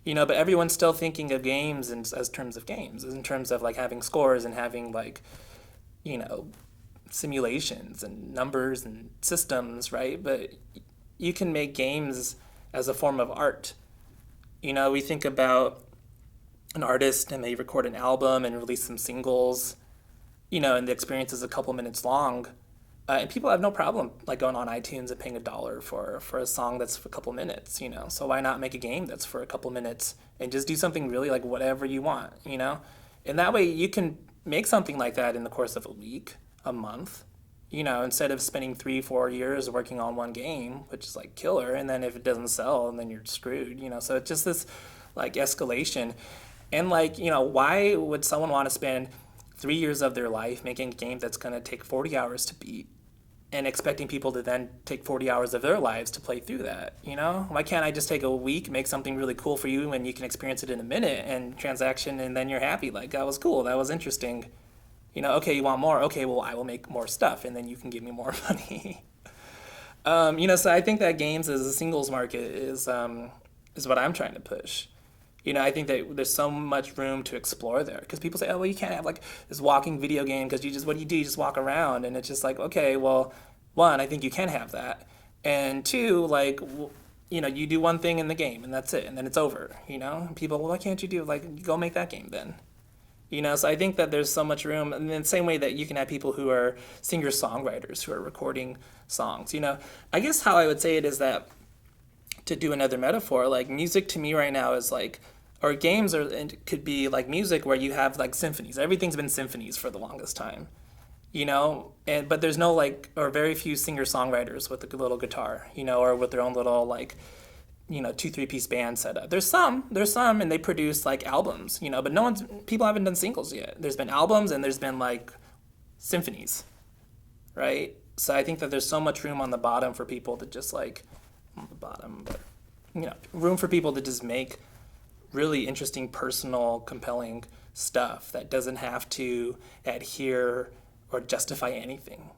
But everyone's still thinking of games as terms of games, in terms of like having scores and having like, you know, simulations and numbers and systems, right? But you can make games as a form of art. We think about an artist and they record an album and release some singles, and the experience is a couple minutes long. And people have no problem like going on iTunes and paying $1 for a song that's for a couple minutes. So why not make a game that's for a couple minutes and just do something really like whatever you want. And that way you can make something like that in the course of a week, a month. Instead of spending 3, 4 years working on one game, which is like killer, and then if it doesn't sell, then you're screwed. So it's just this like escalation, and like why would someone want to spend 3 years of their life making a game that's going to take 40 hours to beat and expecting people to then take 40 hours of their lives to play through that? Why can't I just take a week, make something really cool for you, and you can experience it in a minute and transaction, and then you're happy? Like, that was cool, that was interesting. Okay, you want more? Okay, well, I will make more stuff, and then you can give me more money. So I think that games as a singles market is what I'm trying to push. I think that there's so much room to explore there because people say, oh, well, you can't have like this walking video game because what do you do? You just walk around, and it's just like, okay, well, one, I think you can have that, and two, like, you do one thing in the game and that's it, and then it's over. People, well, why can't you do like go make that game then? So I think that there's so much room, and in the same way that you can have people who are singer-songwriters who are recording songs. I guess how I would say it is that, to do another metaphor, like music to me right now is like, or games are, it could be like music where you have like symphonies. Everything's been symphonies for the longest time, but there's no like, or very few singer-songwriters with a little guitar, or with their own little like 2, 3 piece band setup. There's some, and they produce like albums, but people haven't done singles yet. There's been albums and there's been like symphonies, right? So I think that there's so much room on the bottom for people to just like, on the bottom, but room for people to just make really interesting, personal, compelling stuff that doesn't have to adhere or justify anything.